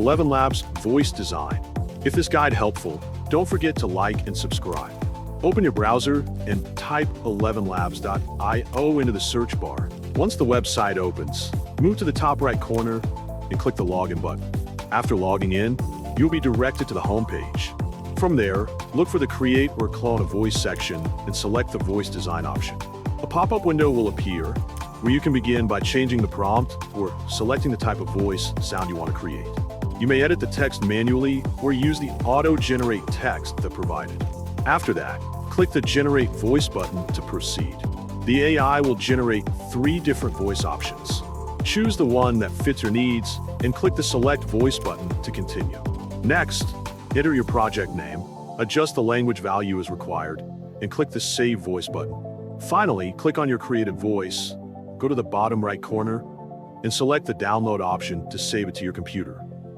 Elevenlabs Voice Design. If this guide helpful, don't forget to like and subscribe. Open your browser and type elevenlabs.io into the search bar. Once the website opens, move to the top right corner and click the login button. After logging in, you'll be directed to the home page. From there, look for the Create or Clone a Voice section and select the Voice Design option. A pop-up window will appear where you can begin by changing the prompt or selecting the type of voice sound you want to create. You may edit the text manually or use the auto-generate text that provided. After that, click the Generate Voice button to proceed. The AI will generate 3 different voice options. Choose the one that fits your needs and click the Select Voice button to continue. Next, enter your project name, adjust the language value as required, and click the Save Voice button. Finally, click on your created voice, go to the bottom right corner, and select the Download option to save it to your computer.